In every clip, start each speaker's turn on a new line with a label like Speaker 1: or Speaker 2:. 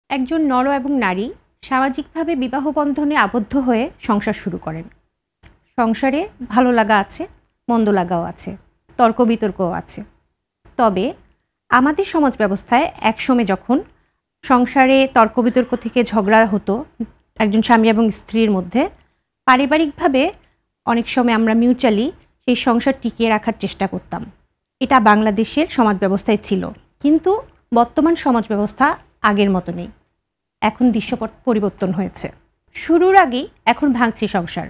Speaker 1: একজন নর এবং নারী সামাজিকভাবে বিবাহ বন্ধনে আবদ্ধ হয়ে সংসার শুরু করেন। সংসারে ভালো লাগা আছে, মন্দ লাগাও আছে, তর্ক বিতর্কও আছে। তবে আমাদের সমাজ ব্যবস্থায় একসময় যখন সংসারে তর্ক বিতর্ক থেকে ঝগড়া হতো একজন স্বামী এবং স্ত্রীর মধ্যে, পারিবারিকভাবে অনেক সময় আমরা মিউচুয়ালি সেই সংসার টিকিয়ে রাখার চেষ্টা করতাম। এটা বাংলাদেশের সমাজ ব্যবস্থায় ছিল, কিন্তু বর্তমান সমাজ ব্যবস্থা আগের মতো নেই। এখন দৃশ্যপট পরিবর্তন হয়েছে। শুরুর আগেই এখন ভাঙছে সংসার।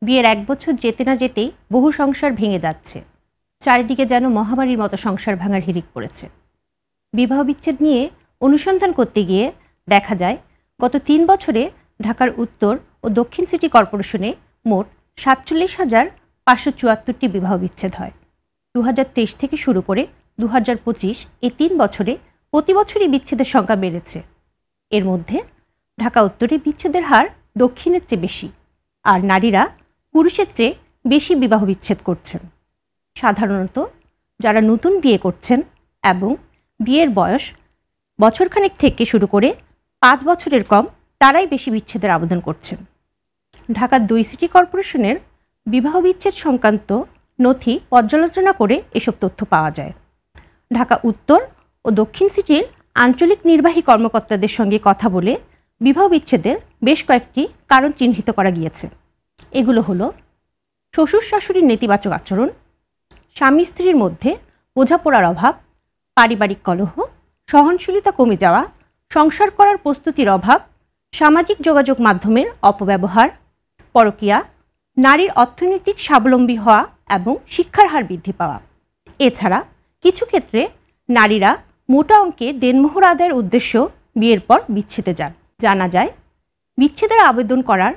Speaker 1: বিয়ের 1 বছর যেতে না যেতেই বহু সংসার ভেঙে যাচ্ছে। চারিদিকে যেন মহামারীর মতো সংসার ভাঙার হিড়িক পড়েছে। বিবাহ বিচ্ছেদ নিয়ে অনুসন্ধান করতে গিয়ে দেখা যায় গত 3 বছরে ঢাকার উত্তর ও দক্ষিণ সিটি কর্পোরেশনে মোট 47,574টি বিবাহ বিচ্ছেদ হয়। 2023 থেকে শুরু করে 2025 এই 3 বছরে প্রতি বছরই বিচ্ছেদের সংখ্যা বেড়েছে। এর মধ্যে ঢাকা উত্তরে বিচ্ছেদের হার দক্ষিণের চেয়ে বেশি, আর নারীরা পুরুষের চেয়ে বেশি বিবাহ বিচ্ছেদ করছেন। সাধারণত যারা নতুন বিয়ে করছেন এবং বিয়ের বয়স বছরখানেক থেকে শুরু করে 5 বছরের কম, তারাই বেশি বিচ্ছেদের আবেদন করছেন। ঢাকার 2 সিটি কর্পোরেশনের বিবাহ বিচ্ছেদ সংক্রান্ত নথি পর্যালোচনা করে এসব তথ্য পাওয়া যায়। ঢাকা উত্তর ও দক্ষিণ সিটির আঞ্চলিক নির্বাহী কর্মকর্তাদের সঙ্গে কথা বলে বিবাহ বিচ্ছেদের বেশ কয়েকটি কারণ চিহ্নিত করা গিয়েছে। এগুলো হলো শ্বশুর শাশুড়ির নেতিবাচক আচরণ, স্বামী স্ত্রীর মধ্যে বোঝাপড়ার অভাব, পারিবারিক কলহ, সহনশীলতা কমে যাওয়া, সংসার করার প্রস্তুতির অভাব, সামাজিক যোগাযোগ মাধ্যমের অপব্যবহার, পরকীয়া, নারীর অর্থনৈতিক স্বাবলম্বী হওয়া এবং শিক্ষার হার বৃদ্ধি পাওয়া। এছাড়া কিছু ক্ষেত্রে নারীরা মোটা অঙ্কের দেনমোহর আদায়ের উদ্দেশ্য বিয়ের পর বিচ্ছেদে যান। জানা যায় বিচ্ছেদের আবেদন করার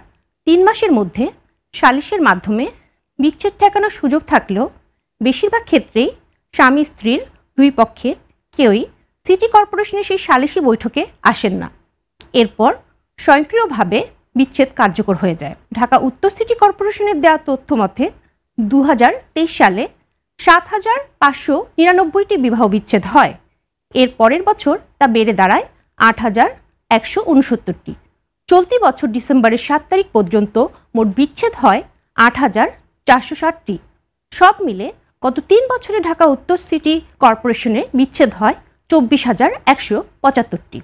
Speaker 1: 3 মাসের মধ্যে সালিশের মাধ্যমে বিচ্ছেদ ঠেকানোর সুযোগ থাকলেও বেশিরভাগ ক্ষেত্রেই স্বামী স্ত্রীর 2 পক্ষের কেউই সিটি কর্পোরেশনের সেই সালিশি বৈঠকে আসেন না। এরপর স্বয়ংক্রিয়ভাবে বিচ্ছেদ কার্যকর হয়ে যায়। ঢাকা উত্তর সিটি কর্পোরেশনের দেওয়া তথ্য মতে 2023 সালে 7,599টি বিবাহ বিচ্ছেদ হয়। এর পরের বছর তা বেড়ে দাঁড়ায় 8,169টি। চলতি বছর ডিসেম্বরের 7 তারিখ পর্যন্ত মোট বিচ্ছেদ হয় 8,460টি। সব মিলে গত 3 বছরে ঢাকা উত্তর সিটি কর্পোরেশনে বিচ্ছেদ হয় 24,175টি।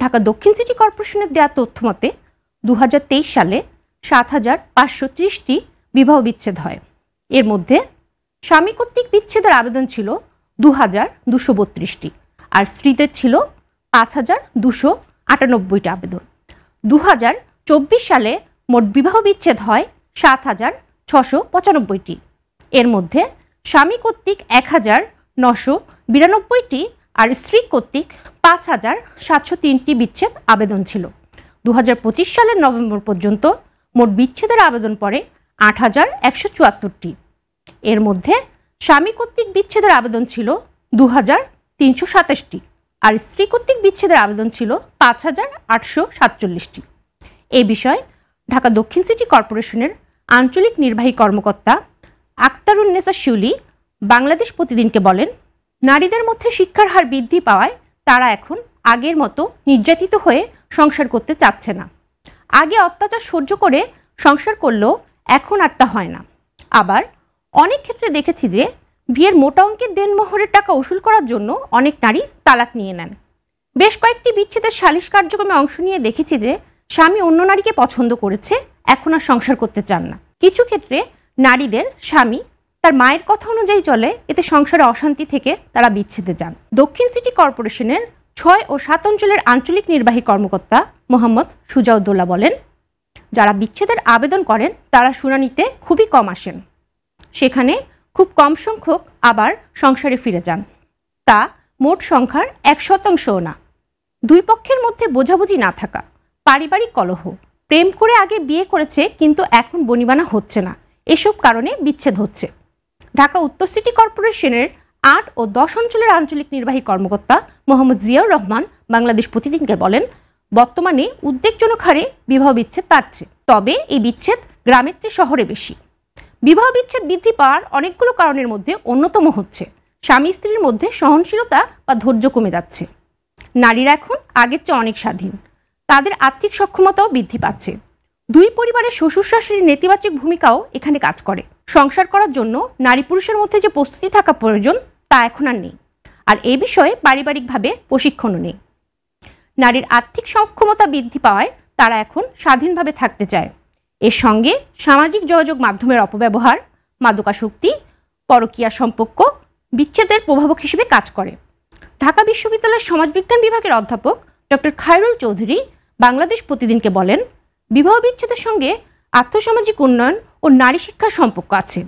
Speaker 1: ঢাকা দক্ষিণ সিটি কর্পোরেশনের দেওয়া তথ্য মতে 2023 সালে 7,530টি বিবাহ বিচ্ছেদ হয়। এর মধ্যে স্বামী কর্তৃক বিচ্ছেদের আবেদন ছিল 2,232টি, আর স্ত্রীদের ছিল 5,298টি আবেদন। 2024 সালে মোট বিবাহ বিচ্ছেদ হয় 7,695টি। এর মধ্যে স্বামী কর্তৃক 1,992টি আর স্ত্রী কর্তৃক 5,703টি বিচ্ছেদ আবেদন ছিল। 2025 সালের নভেম্বর পর্যন্ত মোট বিচ্ছেদের আবেদন পড়ে 8,174টি। এর মধ্যে স্বামী কর্তৃক বিচ্ছেদের আবেদন ছিল 2,327টি, আর স্ত্রী কর্তৃক বিচ্ছেদের আবেদন ছিল 5,847টি। এই বিষয়ে ঢাকা দক্ষিণ সিটি কর্পোরেশনের আঞ্চলিক নির্বাহী কর্মকর্তা আক্তারুন্নেসা শিউলি বাংলাদেশ প্রতিদিনকে বলেন, নারীদের মধ্যে শিক্ষার হার বৃদ্ধি পাওয়ায় তারা এখন আগের মতো নির্যাতিত হয়ে সংসার করতে চাচ্ছে না। আগে অত্যাচার সহ্য করে সংসার করলেও এখন আর তা হয় না। আবার অনেক ক্ষেত্রে দেখেছি যে বিয়ের মোটা অঙ্কের দেনমোহরের টাকা উসুল করার জন্য অনেক নারী তালাক নিয়ে নেন। বেশ কয়েকটি বিচ্ছেদের সালিশ কার্যক্রমে অংশ নিয়ে দেখেছি যে স্বামী অন্য নারীকে পছন্দ করেছে, এখন আর সংসার করতে চান না। কিছু ক্ষেত্রে নারীদের স্বামী তার মায়ের কথা অনুযায়ী চলে, এতে সংসারে অশান্তি থেকে তারা বিচ্ছেদে যান। দক্ষিণ সিটি কর্পোরেশনের 6 ও 7 অঞ্চলের আঞ্চলিক নির্বাহী কর্মকর্তা মোহাম্মদ সুজাউদ্দৌলা বলেন, যারা বিচ্ছেদের আবেদন করেন তারা শুনানিতে খুবই কম আসেন। সেখানে খুব কম সংখ্যক আবার সংসারে ফিরে যান। তা মোট সংখ্যার 1%ও না। 2 পক্ষের মধ্যে বোঝাবুঝি না থাকা, পারিবারিক কলহ, প্রেম করে আগে বিয়ে করেছে কিন্তু এখন বনিবানা হচ্ছে না, এসব কারণে বিচ্ছেদ হচ্ছে। ঢাকা উত্তর সিটি কর্পোরেশনের 8 ও 10 অঞ্চলের আঞ্চলিক নির্বাহী কর্মকর্তা মোহাম্মদ জিয়াউর রহমান বাংলাদেশ প্রতিদিনকে বলেন, বর্তমানে উদ্বেগজনক হারে বিবাহ বিচ্ছেদ বাড়ছে, তবে এই বিচ্ছেদ গ্রামের চেয়ে শহরে বেশি। বিবাহ বিচ্ছেদ বৃদ্ধি পাওয়ার অনেকগুলো কারণের মধ্যে অন্যতম হচ্ছে স্বামী স্ত্রীর মধ্যে সহনশীলতা বা ধৈর্য কমে যাচ্ছে। নারীরা এখন আগের চেয়ে অনেক স্বাধীন, তাদের আর্থিক সক্ষমতাও বৃদ্ধি পাচ্ছে। দুই পরিবারের শ্বশুর শাশুড়ির নেতিবাচক ভূমিকাও এখানে কাজ করে। সংসার করার জন্য নারী পুরুষের মধ্যে যে প্রস্তুতি থাকা প্রয়োজন তা এখন আর নেই, আর এই বিষয়ে পারিবারিকভাবে প্রশিক্ষণও নেই। নারীর আর্থিক সক্ষমতা বৃদ্ধি পাওয়ায় তারা এখন স্বাধীনভাবে থাকতে চায়। এর সঙ্গে সামাজিক যোগাযোগ মাধ্যমের অপব্যবহার, মাদকাসক্তি, পরকীয়া সম্পর্ক বিচ্ছেদের প্রভাবক হিসেবে কাজ করে। ঢাকা বিশ্ববিদ্যালয়ের সমাজবিজ্ঞান বিভাগের অধ্যাপক ডক্টর খায়রুল চৌধুরী বাংলাদেশ প্রতিদিনকে বলেন, বিবাহ বিচ্ছেদের সঙ্গে আর্থসামাজিক উন্নয়ন ও নারী শিক্ষার সম্পর্ক আছে।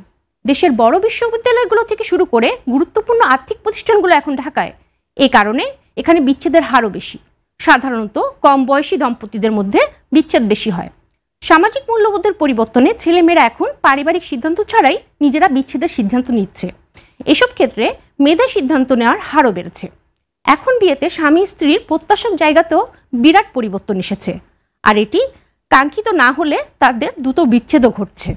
Speaker 1: দেশের বড় বিশ্ববিদ্যালয়গুলো থেকে শুরু করে গুরুত্বপূর্ণ আর্থিক প্রতিষ্ঠানগুলো এখন ঢাকায়। এই কারণে এখানে বিচ্ছেদের হারও বেশি। সাধারণত কম বয়সী দম্পতিদের মধ্যে বিচ্ছেদ বেশি হয়। সামাজিক মূল্যবোধের পরিবর্তনে ছেলেমেয়েরা এখন পারিবারিক সিদ্ধান্ত ছাড়াই নিজেরা বিচ্ছেদের সিদ্ধান্ত নিচ্ছে। এসব ক্ষেত্রে মেয়েদের সিদ্ধান্ত নেওয়ার হারও বেড়েছে। এখন বিয়েতে স্বামী স্ত্রীর প্রত্যাশার জায়গাতেও বিরাট পরিবর্তন এসেছে, আর এটি কাঙ্ক্ষিত না হলে তাদের দ্রুত বিচ্ছেদও ঘটছে।